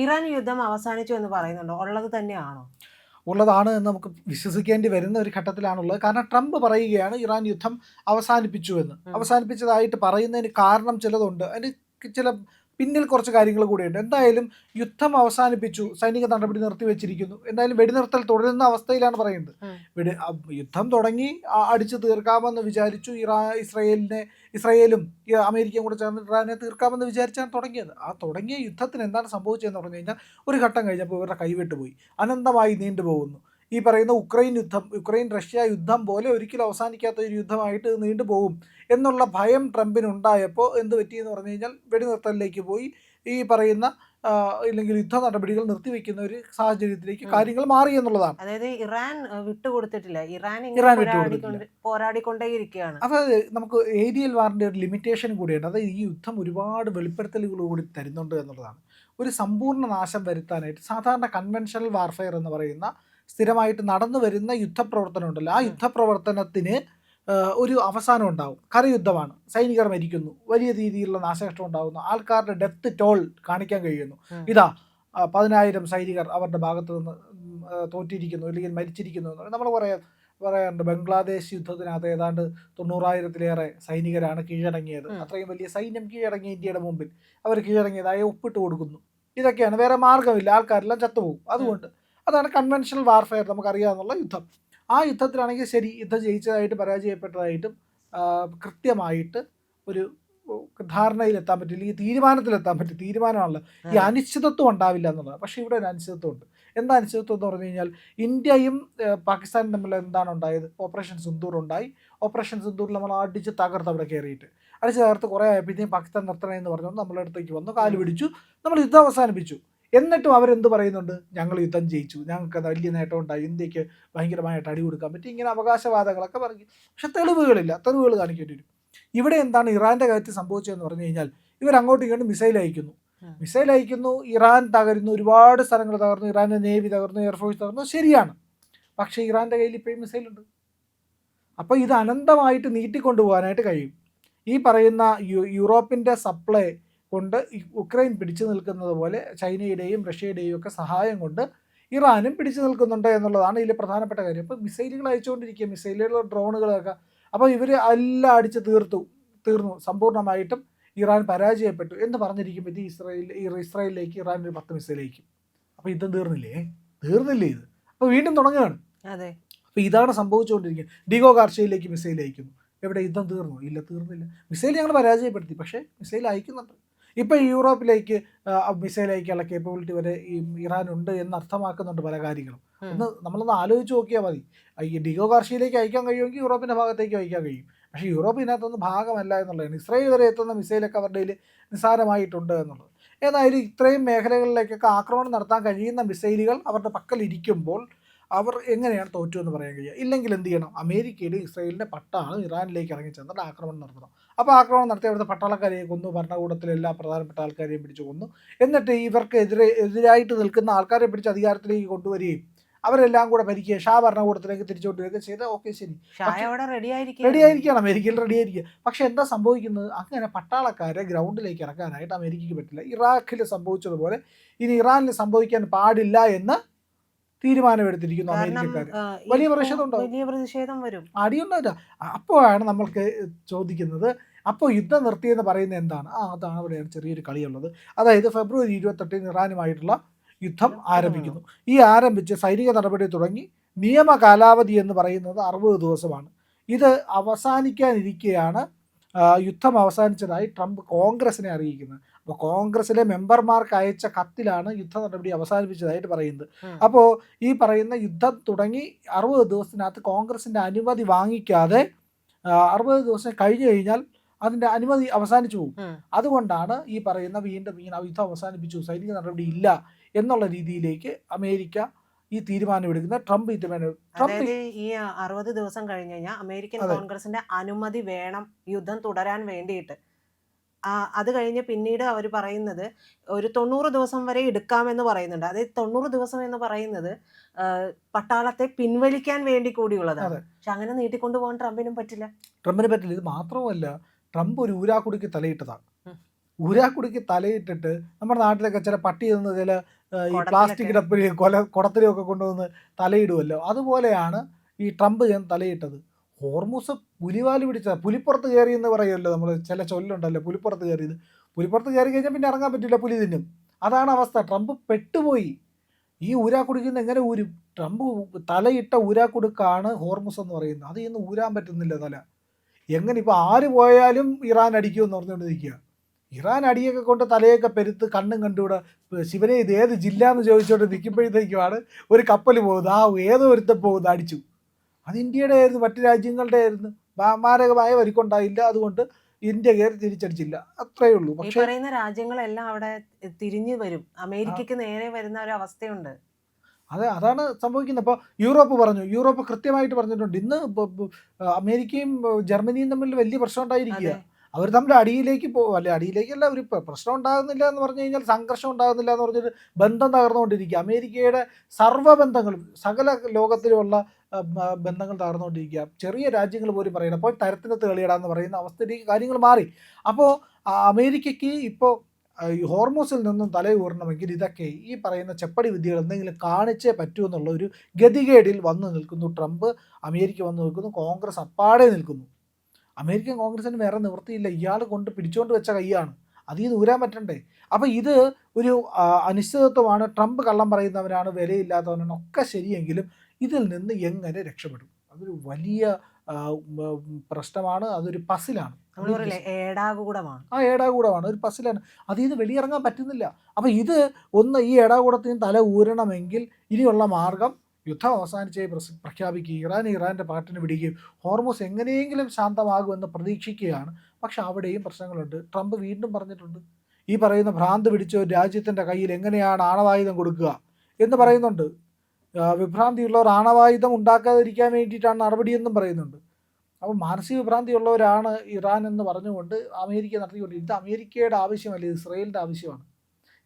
Iran യുദ്ധം അവസാനിച്ചു എന്ന് പറയുന്നുണ്ടോ? ഉള്ളത് തന്നെയാണോ? ഉള്ളതാണ് എന്ന് നമുക്ക് വിശ്വസിക്കേണ്ടി വരുന്ന ഒരു ഘട്ടത്തിലാണുള്ളത്. കാരണം ട്രംപ് പറയുകയാണ് ഇറാൻ യുദ്ധം അവസാനിപ്പിച്ചു എന്ന്. അവസാനിപ്പിച്ചതായിട്ട് പറയുന്നതിന് കാരണം ചിലതുണ്ട്. അതിന് ചില പിന്നിൽ കുറച്ച് കാര്യങ്ങൾ കൂടിയുണ്ട്. എന്തായാലും യുദ്ധം അവസാനിപ്പിച്ചു, സൈനിക നടപടി നിർത്തിവെച്ചിരിക്കുന്നു. എന്തായാലും വെടിനിർത്തൽ തുടരുന്ന അവസ്ഥയിലാണ് പറയുന്നത്. യുദ്ധം തുടങ്ങി അടിച്ചു തീർക്കാമെന്ന് വിചാരിച്ചു. ഇസ്രായേലും അമേരിക്കയും കൂടെ ചേർന്ന് ഇറാനെ തീർക്കാമെന്ന് വിചാരിച്ചാണ് തുടങ്ങിയത്. ആ തുടങ്ങിയ യുദ്ധത്തിന് എന്താണ് സംഭവിച്ചതെന്ന് പറഞ്ഞു കഴിഞ്ഞാൽ ഒരു ഘട്ടം കഴിഞ്ഞപ്പോൾ ഇവരുടെ കൈവിട്ടുപോയി. അനന്തമായി നീണ്ടുപോകുന്നു. ഈ പറയുന്ന ഉക്രൈൻ റഷ്യ യുദ്ധം പോലെ ഒരിക്കലും അവസാനിക്കാത്ത ഒരു യുദ്ധമായിട്ട് നീണ്ടുപോകും എന്നുള്ള ഭയം ട്രംപിനുണ്ടായപ്പോൾ എന്ത് പറ്റിയെന്ന് പറഞ്ഞു കഴിഞ്ഞാൽ വെടിനിർത്തലിലേക്ക് പോയി. ഈ പറയുന്ന ഇല്ലെങ്കിൽ യുദ്ധ നടപടികൾ നിർത്തിവെക്കുന്ന ഒരു സാഹചര്യത്തിലേക്ക് കാര്യങ്ങൾ മാറി എന്നുള്ളതാണ്. അതായത് ഇറാൻ വിട്ടുകൊടുത്തിട്ടില്ല. ഇറാൻ പോരാടിക്കൊണ്ടേയിരിക്കുകയാണ്. അതായത് നമുക്ക് ഏരിയൽ വാറിൻ്റെ ഒരു ലിമിറ്റേഷൻ കൂടിയുണ്ട്. അതായത് ഈ യുദ്ധം ഒരുപാട് വെളിപ്പെടുത്തലുകൾ കൂടി തരുന്നുണ്ട് എന്നുള്ളതാണ്. ഒരു സമ്പൂർണ്ണ നാശം വരുത്താനായിട്ട് സാധാരണ കൺവെൻഷണൽ വാർഫെയർ എന്ന് പറയുന്ന സ്ഥിരമായിട്ട് നടന്നു വരുന്ന യുദ്ധപ്രവർത്തനം ഉണ്ടല്ലോ, ആ യുദ്ധപ്രവർത്തനത്തിന് ഒരു അവസാനം ഉണ്ടാവും. കരയുദ്ധമാണ്, സൈനികർ മരിക്കുന്നു, വലിയ രീതിയിലുള്ള നാശനഷ്ടം ഉണ്ടാകുന്നു, ആൾക്കാരുടെ ഡെത്ത് ടോൾ കാണിക്കാൻ കഴിയുന്നു. ഇതാ 10,000 സൈനികർ അവരുടെ ഭാഗത്തു നിന്ന് തോറ്റിരിക്കുന്നു അല്ലെങ്കിൽ മരിച്ചിരിക്കുന്നു എന്ന് നമ്മൾ പറയാറുണ്ട്. ബംഗ്ലാദേശ് യുദ്ധത്തിനകത്ത് ഏതാണ്ട് 90,000-ലേറെ സൈനികരാണ് കീഴടങ്ങിയത്. അത്രയും വലിയ സൈന്യം കീഴടങ്ങിയ ഇന്ത്യയുടെ മുമ്പിൽ അവർ കീഴടങ്ങിയതായി ഒപ്പിട്ട് കൊടുക്കുന്നു. ഇതൊക്കെയാണ്, വേറെ മാർഗ്ഗമില്ല, ആൾക്കാരെല്ലാം ചത്തുപോകും. അതുകൊണ്ട് അതാണ് കൺവെൻഷണൽ വാർഫെയർ, നമുക്കറിയാവുന്ന യുദ്ധം. ആ യുദ്ധത്തിലാണെങ്കിൽ ശരി, യുദ്ധം ജയിച്ചതായിട്ട് പരാജയപ്പെട്ടതായിട്ടും കൃത്യമായിട്ട് ഒരു ധാരണയിലെത്താൻ പറ്റില്ല, ഈ തീരുമാനത്തിലെത്താൻ പറ്റും. തീരുമാനമാണല്ലോ, ഈ അനിശ്ചിതത്വം ഉണ്ടാവില്ല എന്നുള്ളത്. പക്ഷേ ഇവിടെ ഒരു അനിശ്ചിതത്വം ഉണ്ട്. എന്താ അനിശ്ചിതത്വം എന്ന് പറഞ്ഞു കഴിഞ്ഞാൽ ഇന്ത്യയും പാകിസ്ഥാനും തമ്മിൽ എന്താണ് ഉണ്ടായത്? ഓപ്പറേഷൻ സിന്ദൂർ ഉണ്ടായി. ഓപ്പറേഷൻ സിന്ദൂറിൽ നമ്മൾ അടിച്ച് തകർത്ത് അവിടെ കയറിയിട്ട് അടിച്ച് തകർത്ത് കുറേ ആയപ്പോഴത്തേക്കും പാകിസ്ഥാൻ നിർത്തണമെന്ന് പറഞ്ഞുകൊണ്ട് നമ്മളെ അടുത്തേക്ക് വന്നു, കാല് പിടിച്ചു, നമ്മൾ യുദ്ധം അവസാനിപ്പിച്ചു. എന്നിട്ടും അവരെന്ത് പറയുന്നുണ്ട്? ഞങ്ങൾ യുദ്ധം ജയിച്ചു, ഞങ്ങൾക്ക് വലിയ നേട്ടം ഉണ്ടായി, ഇന്ത്യക്ക് ഭയങ്കരമായിട്ട് അടി കൊടുക്കാൻ പറ്റി, ഇങ്ങനെ അവകാശവാദങ്ങളൊക്കെ പറഞ്ഞു. പക്ഷെ തെളിവുകളില്ല, തെളിവുകൾ കാണിക്കേണ്ടി വരും. ഇവിടെ എന്താണ് ഇറാൻ്റെ കാര്യത്തിൽ സംഭവിച്ചതെന്ന് പറഞ്ഞു കഴിഞ്ഞാൽ ഇവരങ്ങോട്ടും ഇങ്ങോട്ടും മിസൈൽ അയക്കുന്നു, ഇറാൻ തകരുന്നു, ഒരുപാട് സ്ഥലങ്ങൾ തകർന്നു, ഇറാൻ്റെ നേവി തകർന്നു, എയർഫോഴ്സ് തകർന്നു, ശരിയാണ്. പക്ഷേ ഇറാൻ്റെ കയ്യിൽ ഇപ്പോഴും മിസൈലുണ്ട്. അപ്പോൾ ഇത് അനന്തമായിട്ട് നീട്ടിക്കൊണ്ടുപോകാനായിട്ട് കഴിയും. ഈ പറയുന്ന യൂറോപ്പിൻ്റെ സപ്ലൈ കൊണ്ട് ഉക്രൈൻ പിടിച്ചു നിൽക്കുന്നത് പോലെ ചൈനയുടെയും റഷ്യയുടെയും ഒക്കെ സഹായം കൊണ്ട് ഇറാനും പിടിച്ചു നിൽക്കുന്നുണ്ട് എന്നുള്ളതാണ് ഇതിൽ പ്രധാനപ്പെട്ട കാര്യം. അപ്പോൾ മിസൈലുകൾ അയച്ചുകൊണ്ടിരിക്കുക, മിസൈലുകൾ, ഡ്രോണുകളൊക്കെ. അപ്പോൾ ഇവർ എല്ലാം അടിച്ച് തീർന്നു, സമ്പൂർണ്ണമായിട്ടും ഇറാൻ പരാജയപ്പെട്ടു എന്ന് പറഞ്ഞിരിക്കുമ്പോൾ ഇസ്രായേലിലേക്ക് ഇറാൻ ഒരു 10 മിസൈൽ അയക്കും. അപ്പോൾ യുദ്ധം തീർന്നില്ലേ ഇത്? അപ്പോൾ വീണ്ടും തുടങ്ങുകയാണ്. അപ്പോൾ ഇതാണ് സംഭവിച്ചുകൊണ്ടിരിക്കുന്നത്. ഡിഗോ ഗാർഷ്യയിലേക്ക് മിസൈൽ അയക്കുന്നു. എവിടെ? യുദ്ധം തീർന്നു? ഇല്ല, തീർന്നില്ല. മിസൈൽ ഞങ്ങൾ പരാജയപ്പെടുത്തി, പക്ഷേ മിസൈൽ അയക്കുന്നുണ്ട്. ഇപ്പോൾ യൂറോപ്പിലേക്ക് മിസൈൽ അയക്കാനുള്ള കേപ്പബിലിറ്റി വരെ ഇറാൻ ഉണ്ട് എന്ന് അർത്ഥമാക്കുന്നുണ്ട് പല കാര്യങ്ങളും. നമ്മളൊന്ന് ആലോചിച്ച് നോക്കിയാൽ മതി. ഈ ഡിഗോ ഗാർഷ്യയിലേക്ക് അയക്കാൻ കഴിയുമെങ്കിൽ യൂറോപ്പിൻ്റെ ഭാഗത്തേക്ക് അയക്കാൻ കഴിയും. പക്ഷേ യൂറോപ്പ് ഇതിനകത്തൊന്നും ഭാഗമല്ല എന്നുള്ളതാണ്. ഇസ്രായേൽ വരെ എത്തുന്ന മിസൈലൊക്കെ അവരുടെ കയ്യിൽ നിസ്സാരമായിട്ടുണ്ട് എന്നുള്ളത്. ഏതായാലും ഇത്രയും മേഖലകളിലേക്കൊക്കെ ആക്രമണം നടത്താൻ കഴിയുന്ന മിസൈലുകൾ അവരുടെ പക്കലിരിക്കുമ്പോൾ അവർ എങ്ങനെയാണ് തോറ്റു എന്ന് പറയാൻ കഴിയുക? ഇല്ലെങ്കിൽ എന്ത് ചെയ്യണം? അമേരിക്കയുടെ ഇസ്രായേലിൻ്റെ പട്ടാളം ഇറാനിലേക്ക് ഇറങ്ങി ചെന്നിട്ട് ആക്രമണം നടത്തണം. അപ്പോൾ ആക്രമണം നടത്തി അവിടുത്തെ പട്ടാളക്കാരെ കൊന്നു, ഭരണകൂടത്തിലെ എല്ലാ പ്രധാനപ്പെട്ട ആൾക്കാരെയും പിടിച്ച് കൊന്നു. എന്നിട്ട് ഇവർക്ക് എതിരായിട്ട് നിൽക്കുന്ന ആൾക്കാരെ പിടിച്ച് അധികാരത്തിലേക്ക് കൊണ്ടുവരികയും അവരെല്ലാം കൂടെ ഭരിക്കുക, ഷാ ഭരണകൂടത്തിലേക്ക് തിരിച്ചുകൊണ്ടുവരികയൊക്കെ ചെയ്താൽ ഓക്കെ, ശരി, റെഡിയായിരിക്കുകയാണ്, അമേരിക്കയിൽ റെഡിയായിരിക്കുക. പക്ഷെ എന്താ സംഭവിക്കുന്നത്? അങ്ങനെ പട്ടാളക്കാരെ ഗ്രൗണ്ടിലേക്ക് ഇറക്കാനായിട്ട് അമേരിക്കയ്ക്ക് പറ്റില്ല. ഇറാഖിൽ സംഭവിച്ചതുപോലെ ഇനി ഇറാനിൽ സംഭവിക്കാൻ പാടില്ല എന്ന് തീരുമാനമെടുത്തിരിക്കുന്നു അമേരിക്കക്കാർ. വലിയ പ്രതിഷേധം വരും, അടിയുണ്ടാവില്ല. അപ്പോഴാണ് നമ്മൾക്ക് ചോദിക്കുന്നത്, അപ്പോൾ യുദ്ധം നിർത്തിയെന്ന് പറയുന്നത് എന്താണ്? അതാണ് അവിടെയാണ് ചെറിയൊരു കളിയുള്ളത്. അതായത് ഫെബ്രുവരി 28 ഇറാനുമായിട്ടുള്ള യുദ്ധം ആരംഭിക്കുന്നു. ഈ ആരംഭിച്ച് സൈനിക നടപടി തുടങ്ങി നിയമ കാലാവധി എന്ന് പറയുന്നത് 60 ദിവസമാണ്. ഇത് അവസാനിക്കാനിരിക്കെയാണ് യുദ്ധം അവസാനിച്ചതായി ട്രംപ് കോൺഗ്രസിനെ അറിയിക്കുന്നത്. അപ്പോൾ കോൺഗ്രസിലെ മെമ്പർമാർക്ക് അയച്ച കത്തിലാണ് യുദ്ധ നടപടി അവസാനിപ്പിച്ചതായിട്ട് പറയുന്നത്. അപ്പോൾ ഈ പറയുന്ന യുദ്ധം തുടങ്ങി 60 ദിവസത്തിനകത്ത് കോൺഗ്രസിൻ്റെ അനുമതി വാങ്ങിക്കാതെ 60 ദിവസം കഴിഞ്ഞു കഴിഞ്ഞാൽ അതിൻ്റെ അനുമതി അവസാനിച്ചു പോകും. അതുകൊണ്ടാണ് ഈ പറയുന്ന വീണ്ടും യുദ്ധം അവസാനിപ്പിച്ചു, സൈനിക നടപടി ഇല്ല എന്നുള്ള രീതിയിലേക്ക് അമേരിക്ക ഈ തീരുമാനം എടുക്കുന്ന ട്രംപ് ഈ ഈ 60 ദിവസം കഴിഞ്ഞ് കഴിഞ്ഞാൽ അമേരിക്കൻ കോൺഗ്രസിന്റെ അനുമതി വേണം യുദ്ധം തുടരാൻ വേണ്ടിയിട്ട്. അത് കഴിഞ്ഞ് പിന്നീട് അവർ പറയുന്നത് ഒരു 90 ദിവസം വരെ എടുക്കാമെന്ന് പറയുന്നുണ്ട്. അതായത് 90 ദിവസം എന്ന് പറയുന്നത് പട്ടാളത്തെ പിൻവലിക്കാൻ വേണ്ടി കൂടിയുള്ളതാണ്. പക്ഷെ അങ്ങനെ നീട്ടിക്കൊണ്ടുപോകാൻ ട്രംപിന് പറ്റില്ല. ഇത് മാത്രവുമല്ല, ട്രംപ് ഒരു ഊരാക്കുടിക്ക് തലയിട്ടതാണ്. ഊരാക്കുടിക്ക് തലയിട്ടിട്ട് നമ്മുടെ നാട്ടിലൊക്കെ ചില പട്ടി നിന്ന് ചില ഈ പ്ലാസ്റ്റിക് കുടത്തിലൊക്കെ ഡപ്പിൽ കുടത്തിലും ഒക്കെ കൊണ്ടുവന്ന് തലയിടുമല്ലോ, അതുപോലെയാണ് ഈ ട്രംപ് ചെന്ന് തലയിട്ടത്. ഹോർമൂസ് പുലിവാല് പിടിച്ച പുലിപ്പുറത്ത് കയറി എന്ന് പറയുമല്ലോ, നമ്മൾ ചില ചൊല്ലുണ്ടല്ലോ പുലിപ്പുറത്ത് കയറിയത്. പുലിപ്പുറത്ത് കയറി കഴിഞ്ഞാൽ പിന്നെ ഇറങ്ങാൻ പറ്റില്ല, പുലി തിന്നും. അതാണ് അവസ്ഥ. ട്രംപ് പെട്ടുപോയി. ഈ ഊരാക്കുടുക്കിന്ന് എങ്ങനെ ഊരും? ട്രംപ് തലയിട്ട ഊരാക്കുടുക്കാണ് ഹോർമുസ് എന്ന് പറയുന്നത്. അത് ഇന്ന് ഊരാൻ പറ്റുന്നില്ല തല. എങ്ങനെ ഇപ്പോൾ ആര് പോയാലും ഇറാൻ അടിക്കുമെന്ന് പറഞ്ഞുകൊണ്ട് നിൽക്കുക. ഇറാൻ അടിയൊക്കെ കൊണ്ട് തലയൊക്കെ പെരുത്ത് കണ്ണും കണ്ടുകൂടെ ശിവനെ ഇത് ഏത് ജില്ല എന്ന് ചോദിച്ചുകൊണ്ട് നിൽക്കുമ്പോഴത്തേക്കുമാണ് ഒരു കപ്പൽ പോകുന്നത്. ആ ഏതോ ഒരുത്തം പോകുന്നത് അടിച്ചു. അത് ഇന്ത്യയുടെ ആയിരുന്നു, മറ്റു രാജ്യങ്ങളുടെ ആയിരുന്നു. മാരകമായ വരിക്കുണ്ടായില്ല, അതുകൊണ്ട് ഇന്ത്യ കയറി തിരിച്ചടിച്ചില്ല, അത്രയേ ഉള്ളൂ. ഈ പക്ഷേ പറയുന്ന രാജ്യങ്ങളെല്ലാം അവിടെ തിരിഞ്ഞു വരും, അമേരിക്കക്ക് നേരെ വരുന്ന ഒരു അവസ്ഥയുണ്ട്. അതാണ് സംഭവിക്കുന്നത്. ഇപ്പോൾ യൂറോപ്പ് പറഞ്ഞു, യൂറോപ്പ് കൃത്യമായിട്ട് പറഞ്ഞിട്ടുണ്ട് ഇന്ന് അമേരിക്കയും ജർമ്മനിയും തമ്മിൽ വലിയ പ്രശ്നം ഉണ്ടായിരിക്കുക. അതെ. അവർ തമ്മിൽ അടിയിലേക്ക് അല്ലെ അടിയിലേക്കല്ല, ഒരു പ്രശ്നം ഉണ്ടാകുന്നില്ല എന്ന് പറഞ്ഞു കഴിഞ്ഞാൽ സംഘർഷം ഉണ്ടാകുന്നില്ല എന്ന് പറഞ്ഞിട്ട് ബന്ധം തകർന്നുകൊണ്ടിരിക്കുക. അമേരിക്കയുടെ സർവ്വബന്ധങ്ങളും സകല ലോകത്തിലുമുള്ള ബന്ധങ്ങൾ തകർന്നുകൊണ്ടിരിക്കുക. ചെറിയ രാജ്യങ്ങൾ പോലും പറയണം അപ്പോൾ തരത്തിനകത്ത് കളിയിടാന്ന് പറയുന്ന അവസ്ഥയിലേക്ക് കാര്യങ്ങൾ മാറി. അപ്പോൾ അമേരിക്കയ്ക്ക് ഇപ്പോൾ ഈ ഹോർമോസിൽ നിന്നും തലയൂറണമെങ്കിൽ ഇതൊക്കെ ഈ പറയുന്ന ചെപ്പടി വിദ്യകൾ എന്തെങ്കിലും കാണിച്ചേ പറ്റൂ എന്നുള്ള ഒരു ഗതികേടിൽ വന്നു നിൽക്കുന്നു ട്രംപ്. അമേരിക്ക വന്നു നിൽക്കുന്നു, കോൺഗ്രസ് അപ്പാടെ നിൽക്കുന്നു. അമേരിക്കൻ കോൺഗ്രസിന് വേറെ നിവൃത്തിയില്ല, ഇയാൾ കൊണ്ട് പിടിച്ചുകൊണ്ട് വെച്ച കൈയാണ്, അതിൽ നിന്ന് ഊരാൻ പറ്റണ്ടേ. അപ്പോൾ ഇത് ഒരു അനിശ്ചിതത്വമാണ്. ട്രംപ് കള്ളം പറയുന്നവനാണ്, വിലയില്ലാത്തവനാണ്, ഒക്കെ ശരിയെങ്കിലും ഇതിൽ നിന്ന് എങ്ങനെ രക്ഷപ്പെടും? അതൊരു വലിയ പ്രശ്നമാണ്, അതൊരു പസിലാണ്. നമ്മൾ പറയില്ലേ ഏടാകൂടമാണ്. ആ ഏടാകൂടമാണ്, ഒരു പസിലാണ്. അതിൽ നിന്ന് വെളിയിറങ്ങാൻ പറ്റുന്നില്ല. അപ്പോൾ ഇത് ഒന്ന് ഈ ഏടാകൂടത്തിൽ നിന്ന് തല ഊരണമെങ്കിൽ ഇനിയുള്ള മാർഗം യുദ്ധം അവസാനിച്ചേ പ്രഖ്യാപിക്കുക, ഇറാൻ്റെ പാട്ടിന് പിടിക്കുകയും ഹോർമോസ് എങ്ങനെയെങ്കിലും ശാന്തമാകുമെന്ന് പ്രതീക്ഷിക്കുകയാണ്. പക്ഷെ അവിടെയും പ്രശ്നങ്ങളുണ്ട്. ട്രംപ് വീണ്ടും പറഞ്ഞിട്ടുണ്ട്, ഈ പറയുന്ന ഭ്രാന്ത് പിടിച്ച ഒരു രാജ്യത്തിൻ്റെ കയ്യിൽ എങ്ങനെയാണ് ആണവായുധം കൊടുക്കുക എന്ന് പറയുന്നുണ്ട്. വിഭ്രാന്തിയുള്ളവർ ആണവായുധം ഉണ്ടാക്കാതിരിക്കാൻ വേണ്ടിയിട്ടാണ് നടപടിയെന്നും പറയുന്നുണ്ട്. അപ്പോൾ മാനസിക വിഭ്രാന്തിയുള്ളവരാണ് ഇറാൻ എന്ന് പറഞ്ഞുകൊണ്ട് അമേരിക്ക നടത്തിക്കൊണ്ട്, ഇത് അമേരിക്കയുടെ ആവശ്യമല്ല, ഇത് ഇസ്രയേലിൻ്റെ ആവശ്യമാണ്.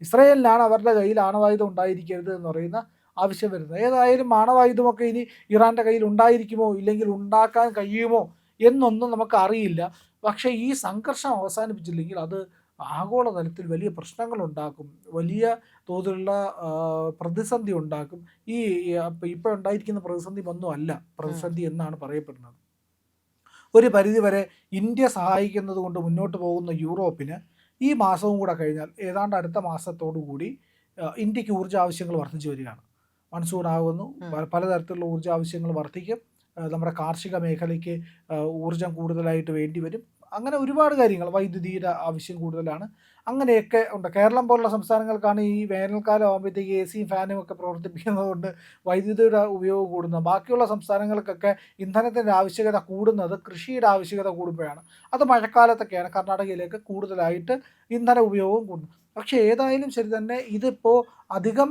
ഇസ്രയേലിനാണ് അവരുടെ കയ്യിൽ ആണവായുധം ഉണ്ടായിരിക്കരുത് എന്ന് പറയുന്ന ആവശ്യം വരുന്നത്. ഏതായാലും ആണവായുധമൊക്കെ ഇനി ഇറാൻ്റെ കയ്യിൽ ഉണ്ടായിരിക്കുമോ ഇല്ലെങ്കിൽ ഉണ്ടാക്കാൻ കഴിയുമോ എന്നൊന്നും നമുക്ക് അറിയില്ല. പക്ഷേ ഈ സംഘർഷം അവസാനിപ്പിച്ചില്ലെങ്കിൽ അത് ആഗോളതലത്തിൽ വലിയ പ്രശ്നങ്ങളുണ്ടാക്കും, വലിയ തോതിലുള്ള പ്രതിസന്ധി ഉണ്ടാക്കും. ഇപ്പോൾ ഉണ്ടായിരിക്കുന്ന പ്രതിസന്ധി ഒന്നും അല്ല പ്രതിസന്ധി എന്നാണ് പറയപ്പെടുന്നത്. ഒരു പരിധിവരെ ഇന്ത്യ സഹായിക്കുന്നത് കൊണ്ട് മുന്നോട്ട് പോകുന്ന യൂറോപ്പിന് ഈ മാസവും കൂടെ കഴിഞ്ഞാൽ ഏതാണ്ട് അടുത്ത മാസത്തോടു കൂടി ഇന്ത്യക്ക് ഊർജ്ജ ആവശ്യങ്ങൾ വർദ്ധിച്ചു വരികയാണ്. മൺസൂൺ ആകുന്നു, പലതരത്തിലുള്ള ഊർജ്ജ ആവശ്യങ്ങൾ വർദ്ധിക്കും. നമ്മുടെ കാർഷിക മേഖലയ്ക്ക് ഊർജ്ജം കൂടുതലായിട്ട് വേണ്ടി വരും. അങ്ങനെ ഒരുപാട് കാര്യങ്ങൾ, വൈദ്യുതിയുടെ ആവശ്യം കൂടുതലാണ്, അങ്ങനെയൊക്കെ ഉണ്ട്. കേരളം പോലുള്ള സംസ്ഥാനങ്ങൾക്കാണ് ഈ വേനൽക്കാലം ആകുമ്പോഴത്തേക്ക് എ സിയും ഫാനും ഒക്കെ പ്രവർത്തിപ്പിക്കുന്നത് കൊണ്ട് വൈദ്യുതിയുടെ ഉപയോഗം കൂടുന്നത്. ബാക്കിയുള്ള സംസ്ഥാനങ്ങൾക്കൊക്കെ ഇന്ധനത്തിൻ്റെ ആവശ്യകത കൂടുന്നത് കൃഷിയുടെ ആവശ്യകത കൂടുമ്പോഴാണ്. അത് മഴക്കാലത്തൊക്കെയാണ് കർണാടകയിലേക്ക് കൂടുതലായിട്ട് ഇന്ധന ഉപയോഗവും കൂടുന്നത്. പക്ഷേ ഏതായാലും ശരി തന്നെ, ഇതിപ്പോൾ അധികം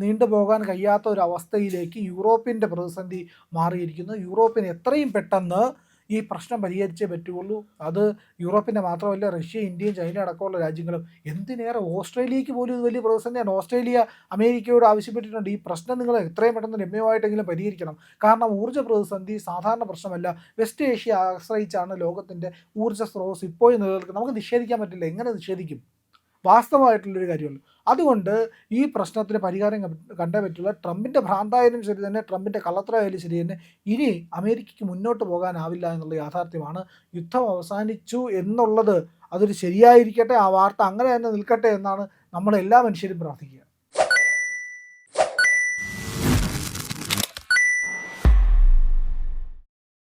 നീണ്ടുപോകാൻ കഴിയാത്ത ഒരു അവസ്ഥയിലേക്ക് യൂറോപ്പിൻ്റെ പ്രതിസന്ധി മാറിയിരിക്കുന്നു. യൂറോപ്പിന് എത്രയും പെട്ടെന്ന് ഈ പ്രശ്നം പരിഹരിച്ചേ പറ്റുകയുള്ളൂ. അത് യൂറോപ്പിൻ്റെ മാത്രമല്ല, റഷ്യ, ഇന്ത്യയും ചൈന അടക്കമുള്ള രാജ്യങ്ങളും, എന്തിനേറെ ഓസ്ട്രേലിയക്ക് പോലും ഇത് വലിയ പ്രതിസന്ധിയാണ്. ഓസ്ട്രേലിയ അമേരിക്കയോട് ആവശ്യപ്പെട്ടിട്ടുണ്ട്, ഈ പ്രശ്നം നിങ്ങൾ എത്രയും പെട്ടെന്ന് രമ്യമായിട്ടെങ്കിലും പരിഹരിക്കണം. കാരണം ഊർജ്ജ പ്രതിസന്ധി സാധാരണ പ്രശ്നമല്ല. വെസ്റ്റ് ഏഷ്യ ആശ്രയിച്ചാണ് ലോകത്തിൻ്റെ ഊർജ്ജ സ്രോതസ് ഇപ്പോഴും നിലനിൽക്കുന്നത്. നമുക്ക് നിഷേധിക്കാൻ പറ്റില്ല. എങ്ങനെ നിഷേധിക്കും? വാസ്തവമായിട്ടുള്ളൊരു കാര്യമല്ലോ. അതുകൊണ്ട് ഈ പ്രശ്നത്തിന് പരിഹാരം കണ്ടേ പറ്റുള്ള. ട്രംപിൻ്റെ ഭ്രാന്തായാലും ശരി തന്നെ, ട്രംപിൻ്റെ കള്ളത്തരമായാലും ശരി തന്നെ, ഇനി അമേരിക്കയ്ക്ക് മുന്നോട്ട് പോകാനാവില്ല എന്നുള്ള യാഥാർത്ഥ്യമാണ്. യുദ്ധം അവസാനിച്ചു എന്നുള്ളത് അതൊരു ശരിയായിരിക്കട്ടെ, ആ വാർത്ത അങ്ങനെ തന്നെ നിൽക്കട്ടെ എന്നാണ് നമ്മളെല്ലാ മനുഷ്യരും പ്രാർത്ഥിക്കുക.